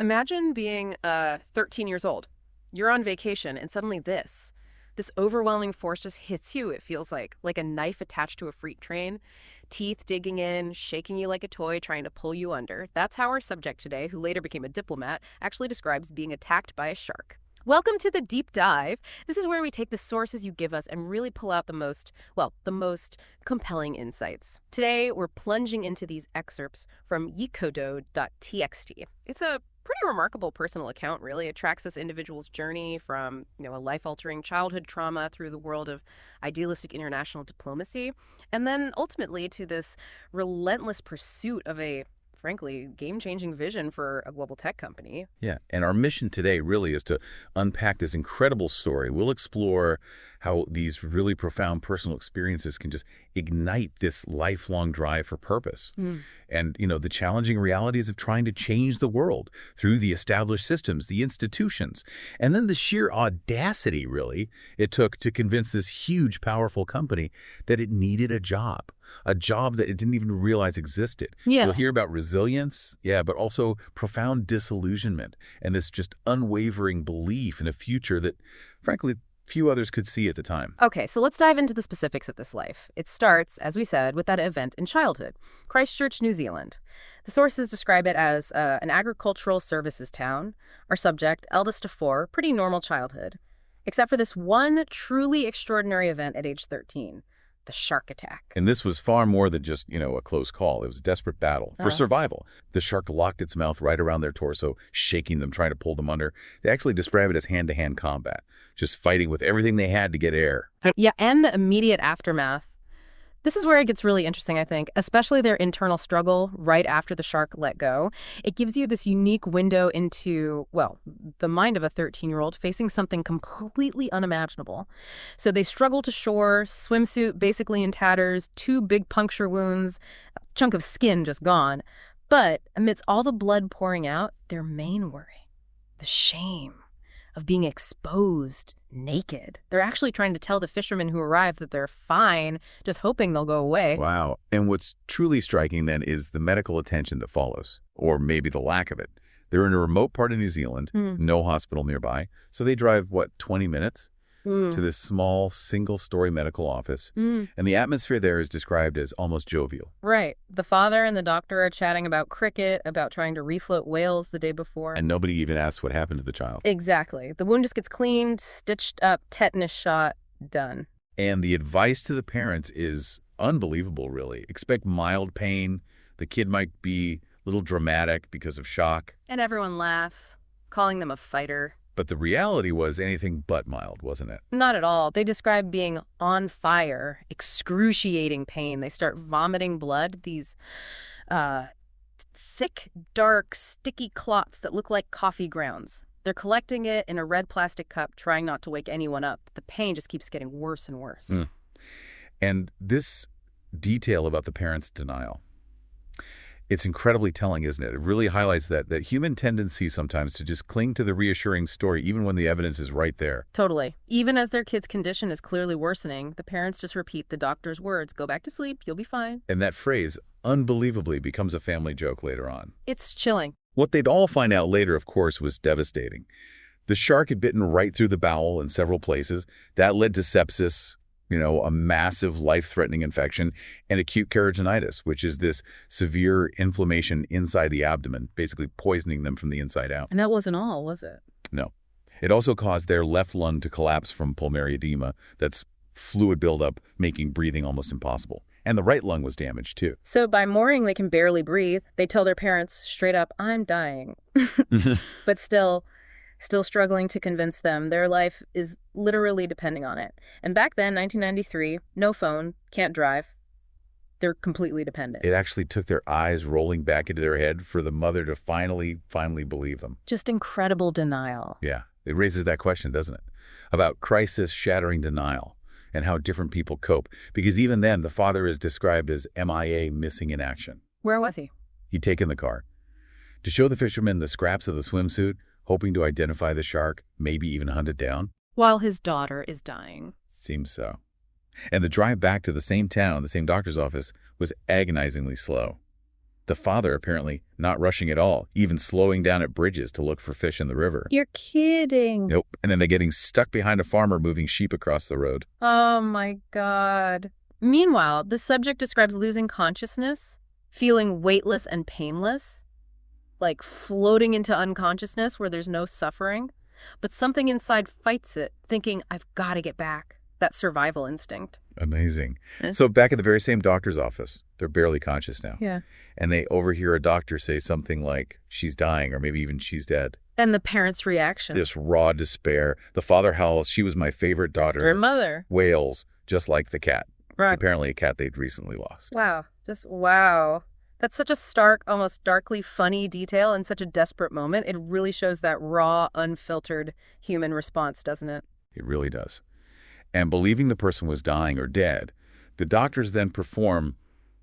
Imagine being 13 years old. You're on vacation and suddenly this overwhelming force just hits you, it feels like a knife attached to a freight train, teeth digging in, shaking you like a toy, trying to pull you under. That's how our subject today, who later became a diplomat, actually describes being attacked by a shark. Welcome to the deep dive. This is where we take the sources you give us and really pull out the most compelling insights. Today, we're plunging into these excerpts from yikodo.txt. It's a pretty remarkable personal account, really. It tracks this individual's journey from, a life-altering childhood trauma through the world of idealistic international diplomacy, and then ultimately to this relentless pursuit of a, frankly, game-changing vision for a global tech company. Yeah, and our mission today really is to unpack this incredible story. We'll explore how these really profound personal experiences can just ignite this lifelong drive for purpose. And, the challenging realities of trying to change the world through the established systems, the institutions, and then the sheer audacity, really, it took to convince this huge, powerful company that it needed a job that it didn't even realize existed. Yeah. You'll hear about resilience, but also profound disillusionment and this just unwavering belief in a future that, frankly, few others could see at the time. Okay, so let's dive into the specifics of this life. It starts, as we said, with that event in childhood, Christchurch, New Zealand. The sources describe it as an agricultural services town. Our subject, eldest of four, pretty normal childhood, except for this one truly extraordinary event at age 13. The shark attack. And this was far more than just, a close call. It was a desperate battle for survival. The shark locked its mouth right around their torso, shaking them, trying to pull them under. They actually describe it as hand-to-hand combat, just fighting with everything they had to get air. Yeah, and the immediate aftermath. This is where it gets really interesting, I think, especially their internal struggle right after the shark let go. It gives you this unique window into, the mind of a 13-year-old facing something completely unimaginable. So they struggle to shore, swimsuit basically in tatters, 2 big puncture wounds, a chunk of skin just gone. But amidst all the blood pouring out, their main worry, the shame of being exposed naked. They're actually trying to tell the fishermen who arrived that they're fine, just hoping they'll go away. Wow. And what's truly striking then is the medical attention that follows, or maybe the lack of it. They're in a remote part of New Zealand, no hospital nearby. So they drive, 20 minutes to this small single-story medical office. And the atmosphere there is described as almost jovial. Right. The father and the doctor are chatting about cricket, about trying to refloat whales the day before. And nobody even asks what happened to the child. Exactly. The wound just gets cleaned, stitched up, tetanus shot, done. And the advice to the parents is unbelievable, really. Expect mild pain. The kid might be a little dramatic because of shock. And everyone laughs, calling them a fighter. But the reality was anything but mild, wasn't it? Not at all. They describe being on fire, excruciating pain. They start vomiting blood, these thick, dark, sticky clots that look like coffee grounds. They're collecting it in a red plastic cup, trying not to wake anyone up. The pain just keeps getting worse and worse. And this detail about the parents' denial, it's incredibly telling, isn't it? It really highlights that human tendency sometimes to just cling to the reassuring story, even when the evidence is right there. Totally. Even as their kid's condition is clearly worsening, the parents just repeat the doctor's words, go back to sleep, you'll be fine. And that phrase, unbelievably, becomes a family joke later on. It's chilling. What they'd all find out later, of course, was devastating. The shark had bitten right through the bowel in several places. That led to sepsis, a massive life-threatening infection, and acute keratinitis, which is this severe inflammation inside the abdomen, basically poisoning them from the inside out. And that wasn't all, was it? No. It also caused their left lung to collapse from pulmonary edema. That's fluid buildup, making breathing almost impossible. And the right lung was damaged, too. So by morning, they can barely breathe. They tell their parents straight up, I'm dying. But still struggling to convince them their life is literally depending on it. And back then, 1993, no phone, can't drive. They're completely dependent. It actually took their eyes rolling back into their head for the mother to finally believe them. Just incredible denial. Yeah, it raises that question, doesn't it? About crisis-shattering denial and how different people cope. Because even then, the father is described as MIA, missing in action. Where was he? He'd taken the car. To show the fishermen the scraps of the swimsuit, hoping to identify the shark, maybe even hunt it down. While his daughter is dying. Seems so. And the drive back to the same town, the same doctor's office, was agonizingly slow. The father apparently not rushing at all, even slowing down at bridges to look for fish in the river. You're kidding. Nope. And then they're getting stuck behind a farmer moving sheep across the road. Oh my God. Meanwhile, the subject describes losing consciousness, feeling weightless and painless, like floating into unconsciousness where there's no suffering. But something inside fights it, thinking, I've got to get back. That survival instinct. Amazing. So back at the very same doctor's office, they're barely conscious now. Yeah. And they overhear a doctor say something like, she's dying, or maybe even she's dead. And the parents' reaction. This raw despair. The father howls, she was my favorite daughter. Her mother. Wails, just like the cat. Right. Apparently a cat they'd recently lost. Wow. Just wow. That's such a stark, almost darkly funny detail in such a desperate moment. It really shows that raw, unfiltered human response, doesn't it? It really does. And believing the person was dying or dead, the doctors then perform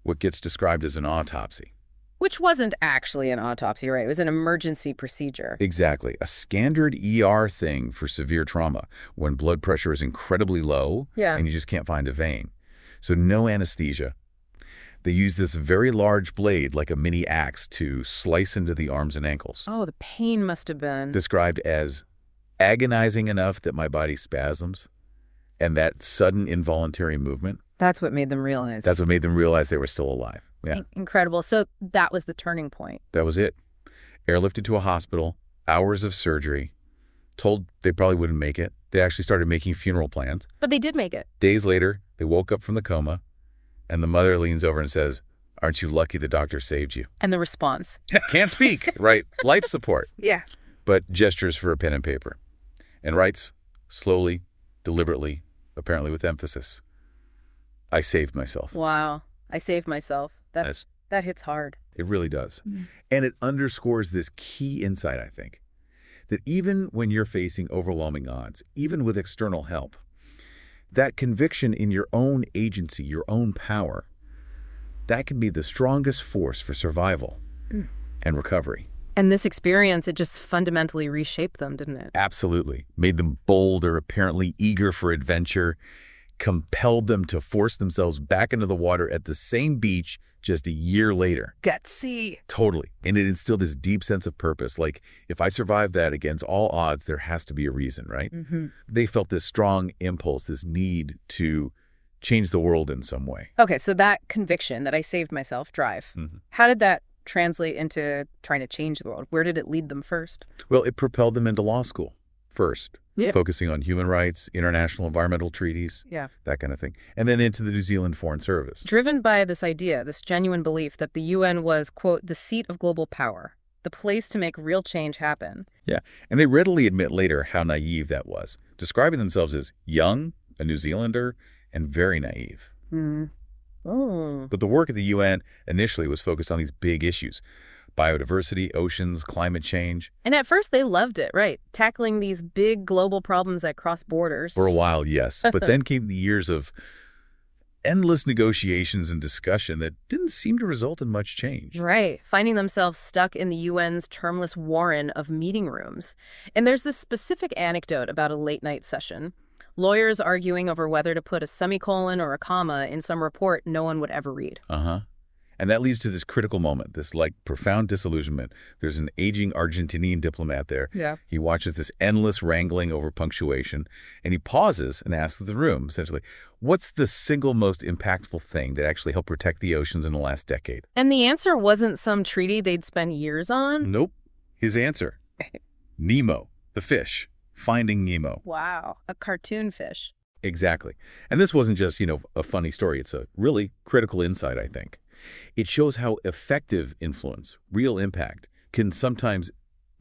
what gets described as an autopsy. Which wasn't actually an autopsy, right? It was an emergency procedure. Exactly. A standard ER thing for severe trauma when blood pressure is incredibly low and you just can't find a vein. So no anesthesia. They use this very large blade like a mini axe to slice into the arms and ankles. Oh, the pain must have been. Described as agonizing enough that my body spasms, and that sudden involuntary movement. That's what made them realize. That's what made them realize they were still alive. Yeah. Incredible. So that was the turning point. That was it. Airlifted to a hospital, hours of surgery, told they probably wouldn't make it. They actually started making funeral plans. But they did make it. Days later, they woke up from the coma, and the mother leans over and says, aren't you lucky the doctor saved you? And the response? Can't speak, right? Life support. Yeah. But gestures for a pen and paper. And writes, slowly, deliberately, apparently with emphasis, I saved myself. Wow. I saved myself. That hits hard. It really does. And it underscores this key insight, I think, that even when you're facing overwhelming odds, even with external help, that conviction in your own agency, your own power, that can be the strongest force for survival and recovery. And this experience, it just fundamentally reshaped them, didn't it? Absolutely. Made them bolder, apparently eager for adventure, compelled them to force themselves back into the water at the same beach just a year later. Gutsy. Totally. And it instilled this deep sense of purpose. Like, if I survive that against all odds, there has to be a reason, right? They felt this strong impulse, this need to change the world in some way. Okay, so that conviction that I saved myself drive, how did that translate into trying to change the world? Where did it lead them first? Well, it propelled them into law school first, focusing on human rights, international environmental treaties, that kind of thing, and then into the New Zealand Foreign Service. Driven by this idea, this genuine belief that the UN was, quote, the seat of global power, the place to make real change happen. Yeah, and they readily admit later how naive that was, describing themselves as young, a New Zealander, and very naive. But the work of the UN initially was focused on these big issues: biodiversity, oceans, climate change. And at first they loved it, right? Tackling these big global problems that cross borders. For a while, yes. But then came the years of endless negotiations and discussion that didn't seem to result in much change. Right. Finding themselves stuck in the UN's termless warren of meeting rooms. And there's this specific anecdote about a late-night session. Lawyers arguing over whether to put a semicolon or a comma in some report no one would ever read. And that leads to this critical moment, this profound disillusionment. There's an aging Argentinian diplomat there. Yeah. He watches this endless wrangling over punctuation, and he pauses and asks the room, essentially, what's the single most impactful thing that actually helped protect the oceans in the last decade? And the answer wasn't some treaty they'd spend years on? Nope. His answer, Nemo, the fish. Finding Nemo. Wow. A cartoon fish. Exactly. And this wasn't just, a funny story. It's a really critical insight, I think. It shows how effective influence, real impact, can sometimes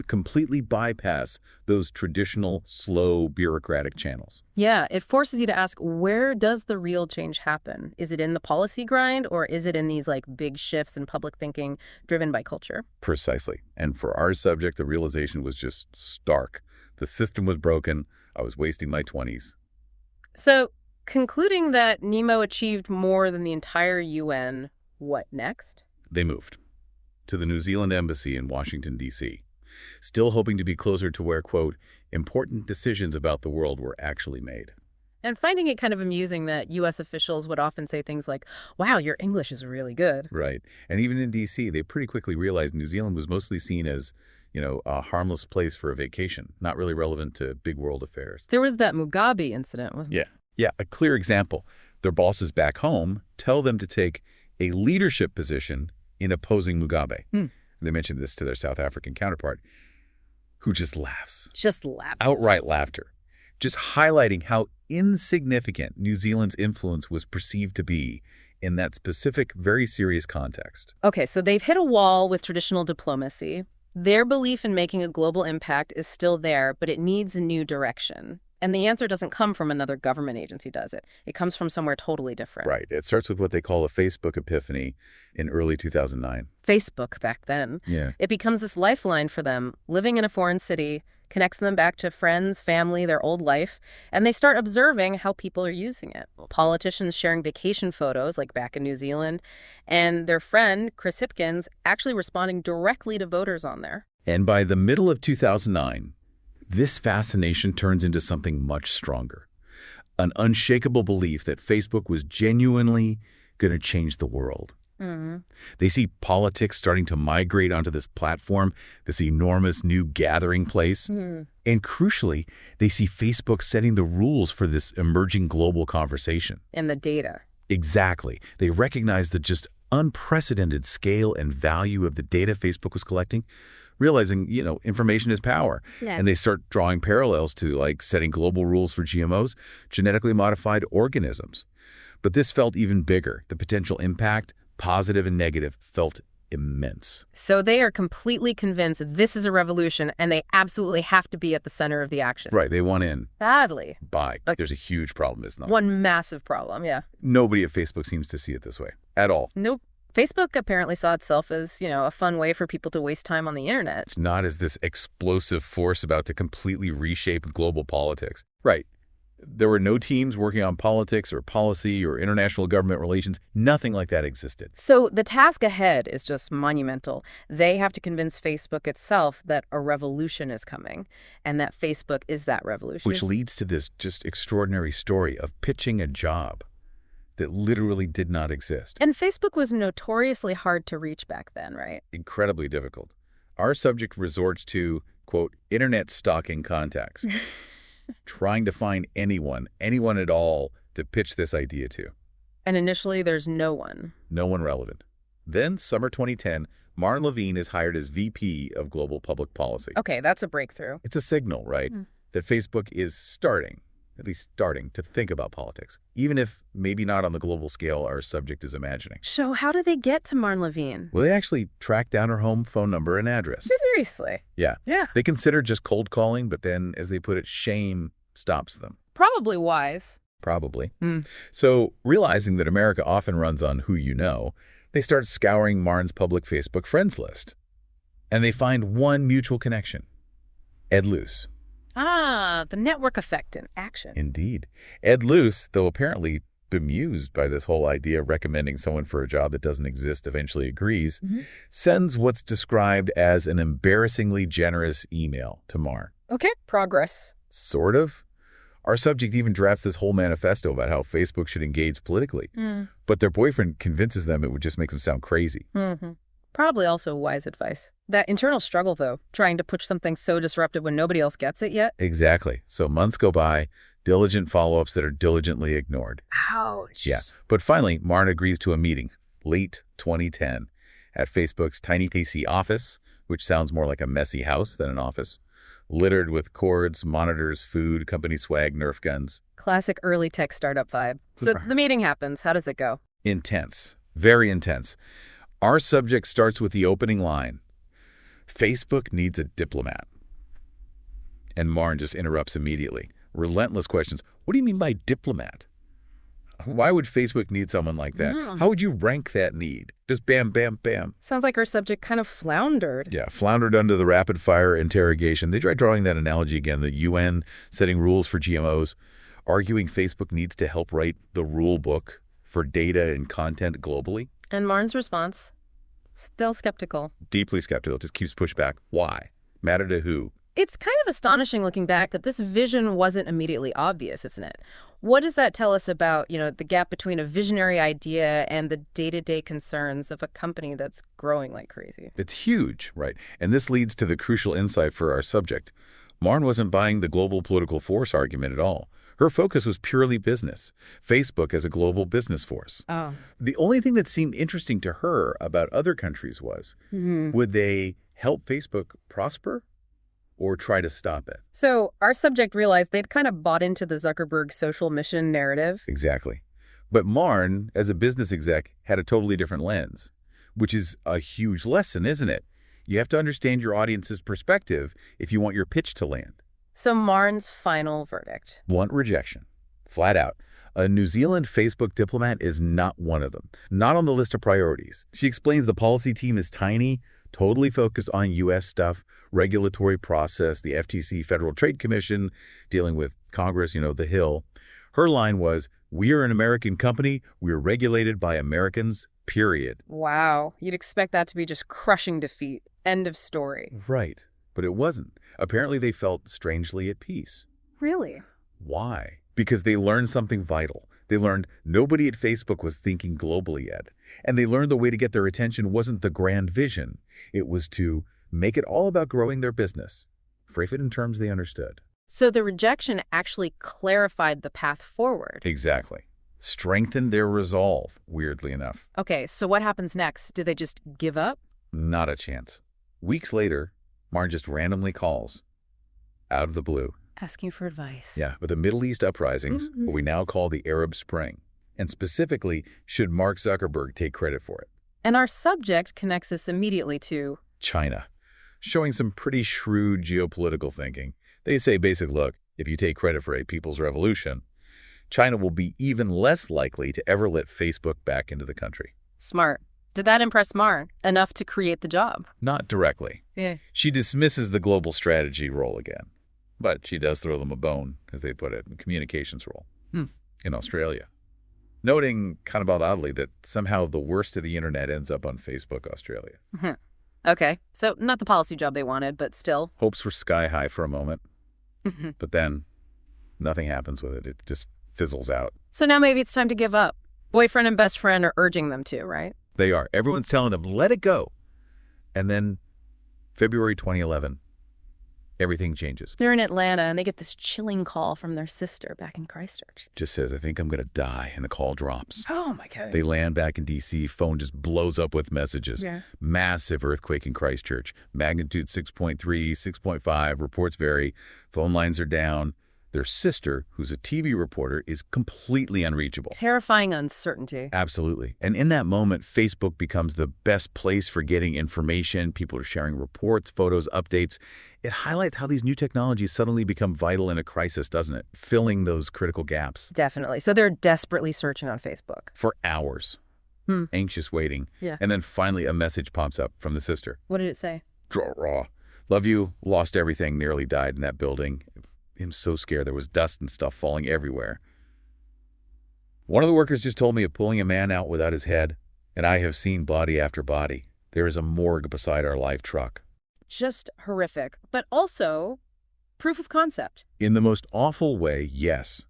completely bypass those traditional, slow, bureaucratic channels. Yeah, it forces you to ask, where does the real change happen? Is it in the policy grind, or is it in these big shifts in public thinking driven by culture? Precisely. And for our subject, the realization was just stark. The system was broken. I was wasting my 20s. So, concluding that Nemo achieved more than the entire UN, what next? They moved to the New Zealand Embassy in Washington, D.C., still hoping to be closer to where, quote, important decisions about the world were actually made. And finding it kind of amusing that U.S. officials would often say things like, wow, your English is really good. Right. And even in D.C., they pretty quickly realized New Zealand was mostly seen as, a harmless place for a vacation, not really relevant to big world affairs. There was that Mugabe incident, wasn't there? Yeah. Yeah, a clear example. Their bosses back home tell them to take a leadership position in opposing Mugabe. They mentioned this to their South African counterpart, who just laughs. Just laughs. Outright laughter. Just highlighting how insignificant New Zealand's influence was perceived to be in that specific, very serious context. Okay, so they've hit a wall with traditional diplomacy. Their belief in making a global impact is still there, but it needs a new direction. And the answer doesn't come from another government agency, does it? It comes from somewhere totally different. Right. It starts with what they call a Facebook epiphany in early 2009. Facebook back then. Yeah. It becomes this lifeline for them, living in a foreign city, connects them back to friends, family, their old life, and they start observing how people are using it. Politicians sharing vacation photos, like back in New Zealand, and their friend, Chris Hipkins, actually responding directly to voters on there. And by the middle of 2009, this fascination turns into something much stronger. An unshakable belief that Facebook was genuinely going to change the world. They see politics starting to migrate onto this platform, this enormous new gathering place. And crucially, they see Facebook setting the rules for this emerging global conversation. And the data. Exactly. They recognize the just unprecedented scale and value of the data Facebook was collecting, realizing, information is power. Yeah. And they start drawing parallels to, like, setting global rules for GMOs, genetically modified organisms. But this felt even bigger. The potential impact, positive and negative, felt immense. So they are completely convinced this is a revolution and they absolutely have to be at the center of the action. Right. They want in. Badly. There's a huge problem, isn't there? One massive problem, yeah. Nobody at Facebook seems to see it this way at all. Nope. Facebook apparently saw itself as, a fun way for people to waste time on the internet. It's not as this explosive force about to completely reshape global politics. Right. There were no teams working on politics or policy or international government relations. Nothing like that existed. So the task ahead is just monumental. They have to convince Facebook itself that a revolution is coming and that Facebook is that revolution. Which leads to this just extraordinary story of pitching a job that literally did not exist. And Facebook was notoriously hard to reach back then, right? Incredibly difficult. Our subject resorts to, quote, internet stalking contacts. Trying to find anyone at all to pitch this idea to. And initially, there's no one. No one relevant. Then, summer 2010, Marn Levine is hired as VP of Global Public Policy. Okay, that's a breakthrough. It's a signal, right, that Facebook is starting to think about politics, even if maybe not on the global scale our subject is imagining. So how do they get to Marn Levine? Well, they actually track down her home phone number and address. Seriously? Yeah. Yeah. They consider just cold calling, but then, as they put it, shame stops them. Probably wise. Probably. So, realizing that America often runs on who you know, they start scouring Marn's public Facebook friends list. And they find one mutual connection. Ed Luce. Ah, the network effect in action. Indeed. Ed Luce, though apparently bemused by this whole idea of recommending someone for a job that doesn't exist, eventually agrees, sends what's described as an embarrassingly generous email to Marn. Okay, progress. Sort of. Our subject even drafts this whole manifesto about how Facebook should engage politically. But their boyfriend convinces them it would just make them sound crazy. Probably also wise advice. That internal struggle, though, trying to push something so disruptive when nobody else gets it yet. Exactly. So months go by, diligent follow-ups that are diligently ignored. Ouch. Yeah. But finally, Marn agrees to a meeting, late 2010, at Facebook's Tiny TC office, which sounds more like a messy house than an office, littered with cords, monitors, food, company swag, Nerf guns. Classic early tech startup vibe. So the meeting happens. How does it go? Intense. Very intense. Our subject starts with the opening line. Facebook needs a diplomat. And Marn just interrupts immediately. Relentless questions. What do you mean by diplomat? Why would Facebook need someone like that? How would you rank that need? Just bam, bam, bam. Sounds like our subject kind of floundered. Yeah, floundered under the rapid-fire interrogation. They tried drawing that analogy again, the UN setting rules for GMOs, arguing Facebook needs to help write the rule book for data and content globally. And Marn's response? Still skeptical. Deeply skeptical. Just keeps pushback. Why? Matter to who? It's kind of astonishing looking back that this vision wasn't immediately obvious, isn't it? What does that tell us about, the gap between a visionary idea and the day-to-day concerns of a company that's growing like crazy? It's huge, right? And this leads to the crucial insight for our subject. Marn wasn't buying the global political force argument at all. Her focus was purely business, Facebook as a global business force. Oh. The only thing that seemed interesting to her about other countries was, would they help Facebook prosper or try to stop it? So our subject realized they'd kind of bought into the Zuckerberg social mission narrative. Exactly. But Marn, as a business exec, had a totally different lens, which is a huge lesson, isn't it? You have to understand your audience's perspective if you want your pitch to land. So Marn's final verdict. Blunt rejection. Flat out. A New Zealand Facebook diplomat is not one of them. Not on the list of priorities. She explains the policy team is tiny, totally focused on U.S. stuff, regulatory process, the FTC, Federal Trade Commission, dealing with Congress, the Hill. Her line was, "We are an American company. We are regulated by Americans, period." Wow. You'd expect that to be just crushing defeat. End of story. Right. But it wasn't. Apparently they felt strangely at peace. Really? Why? Because they learned something vital. They learned nobody at Facebook was thinking globally yet. And they learned the way to get their attention wasn't the grand vision. It was to make it all about growing their business. Phrase it in terms they understood. So the rejection actually clarified the path forward. Exactly. Strengthened their resolve, weirdly enough. Okay, so what happens next? Do they just give up? Not a chance. Weeks later, Marn just randomly calls. Out of the blue. Asking for advice. Yeah, with the Middle East uprisings, what we now call the Arab Spring. And specifically, should Mark Zuckerberg take credit for it? And our subject connects this immediately to China, showing some pretty shrewd geopolitical thinking. They say, basic, look, if you take credit for a people's revolution, China will be even less likely to ever let Facebook back into the country. Smart. Did that impress Marn enough to create the job? Not directly. Yeah. She dismisses the global strategy role again. But she does throw them a bone, as they put it, in the communications role in Australia. Noting, kind of oddly, that somehow the worst of the internet ends up on Facebook Australia. Okay, so not the policy job they wanted, but still. Hopes were sky high for a moment. But then nothing happens with it. It just fizzles out. So now maybe it's time to give up. Boyfriend and best friend are urging them to, right? They are. Everyone's telling them, let it go. And then February 2011, everything changes. They're in Atlanta, and they get this chilling call from their sister back in Christchurch. Just says, I think I'm going to die, and the call drops. Oh, my God. They land back in D.C. Phone just blows up with messages. Yeah. Massive earthquake in Christchurch. Magnitude 6.3, 6.5. Reports vary. Phone lines are down. Their sister, who's a TV reporter, is completely unreachable. Terrifying uncertainty. Absolutely. And in that moment, Facebook becomes the best place for getting information. People are sharing reports, photos, updates. It highlights how these new technologies suddenly become vital in a crisis, doesn't it? Filling those critical gaps. Definitely. So they're desperately searching on Facebook. For hours. Anxious waiting. Yeah. And then finally a message pops up from the sister. What did it say? Draw raw. Love you. Lost everything. Nearly died in that building. I'm so scared. There was dust and stuff falling everywhere. One of the workers just told me of pulling a man out without his head, and I have seen body after body. There is a morgue beside our live truck. Just horrific, but also proof of concept. In the most awful way, yes.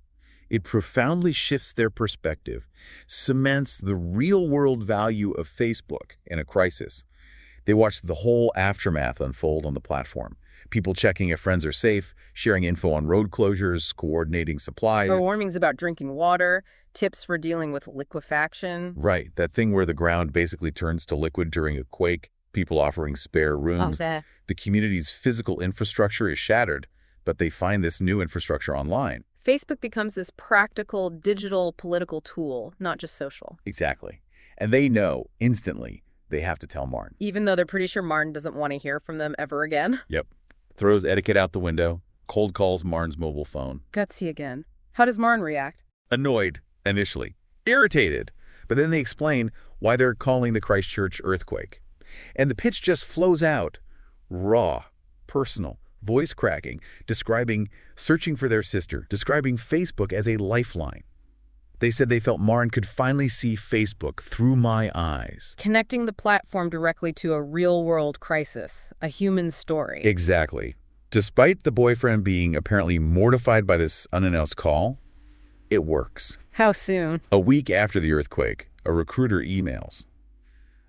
It profoundly shifts their perspective, cements the real-world value of Facebook in a crisis. They watch the whole aftermath unfold on the platform. People checking if friends are safe, sharing info on road closures, coordinating supplies. The warnings about drinking water, tips for dealing with liquefaction. Right, that thing where the ground basically turns to liquid during a quake, people offering spare rooms. The community's physical infrastructure is shattered, but they find this new infrastructure online. Facebook becomes this practical, digital, political tool, not just social. Exactly. And they know instantly they have to tell Marn. Even though they're pretty sure Marn doesn't want to hear from them ever again. Yep. Throws etiquette out the window, cold calls Marn's mobile phone. Gutsy again. How does Marn react? Annoyed, initially. Irritated. But then they explain why they're calling the Christchurch earthquake. And the pitch just flows out. Raw, personal, voice cracking, describing searching for their sister, describing Facebook as a lifeline. They said they felt Marn could finally see Facebook through my eyes. Connecting the platform directly to a real-world crisis, a human story. Exactly. Despite the boyfriend being apparently mortified by this unannounced call, It works. How soon? A week after the earthquake, a recruiter emails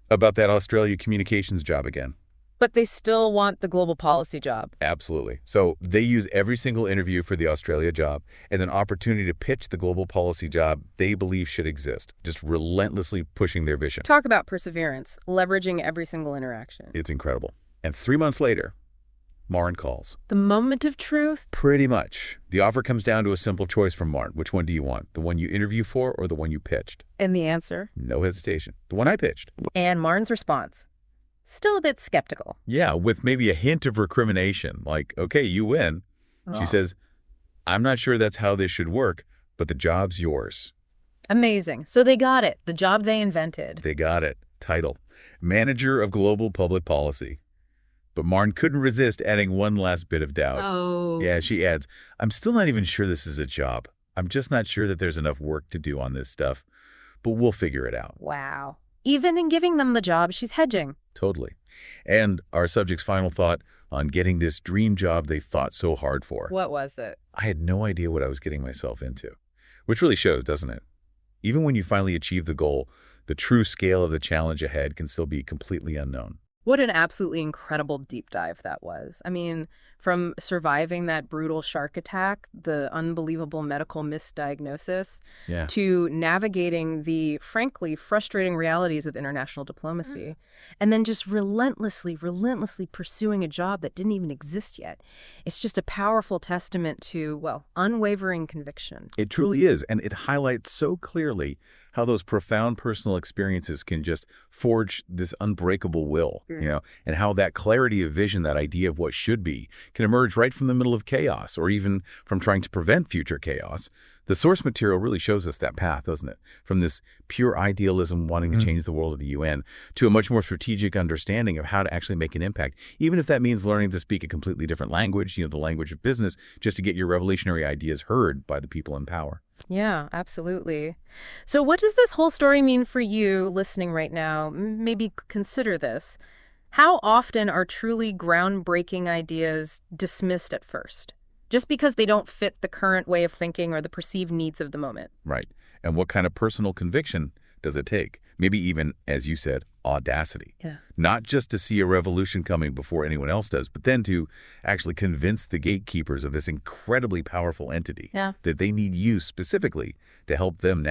about that Australia communications job again. But they still want the global policy job. Absolutely. So they use every single interview for the Australia job and an opportunity to pitch the global policy job they believe should exist, just relentlessly pushing their vision. Talk about perseverance, leveraging every single interaction. It's incredible. And 3 months later, Martin calls. The moment of truth? Pretty much. The offer comes down to a simple choice from Martin. Which one do you want? The one you interview for or the one you pitched? And the answer? No hesitation. The one I pitched. And Martin's response? Still a bit skeptical. Yeah, with maybe a hint of recrimination, like, okay, you win. She says, I'm not sure that's how this should work, but the job's yours. Amazing. So they got it. The job they invented. They got it. Title, Manager of Global Public Policy. But Martin couldn't resist adding one last bit of doubt. Oh. Yeah, she adds, I'm still not even sure this is a job. I'm just not sure that there's enough work to do on this stuff, but we'll figure it out. Wow. Even in giving them the job, she's hedging. Totally. And our subject's final thought on getting this dream job they fought so hard for. What was it? I had no idea what I was getting myself into, which really shows, doesn't it? Even when you finally achieve the goal, the true scale of the challenge ahead can still be completely unknown. What an absolutely incredible deep dive that was. I mean, from surviving that brutal shark attack, the unbelievable medical misdiagnosis, to navigating the, frankly, frustrating realities of international diplomacy, and then just relentlessly pursuing a job that didn't even exist yet. It's just a powerful testament to, well, unwavering conviction. It truly is, and it highlights so clearly how those profound personal experiences can just forge this unbreakable will, and how that clarity of vision, that idea of what should be, can emerge right from the middle of chaos, or even from trying to prevent future chaos. The source material really shows us that path, doesn't it? From this pure idealism wanting to change the world of the UN to a much more strategic understanding of how to actually make an impact, even if that means learning to speak a completely different language, the language of business, just to get your revolutionary ideas heard by the people in power. Yeah, absolutely. So what does this whole story mean for you listening right now? Maybe consider this. How often are truly groundbreaking ideas dismissed at first, just because they don't fit the current way of thinking or the perceived needs of the moment? Right. And what kind of personal conviction does it take? Maybe even, as you said, audacity. Yeah. Not just to see a revolution coming before anyone else does, but then to actually convince the gatekeepers of this incredibly powerful entity that they need you specifically to help them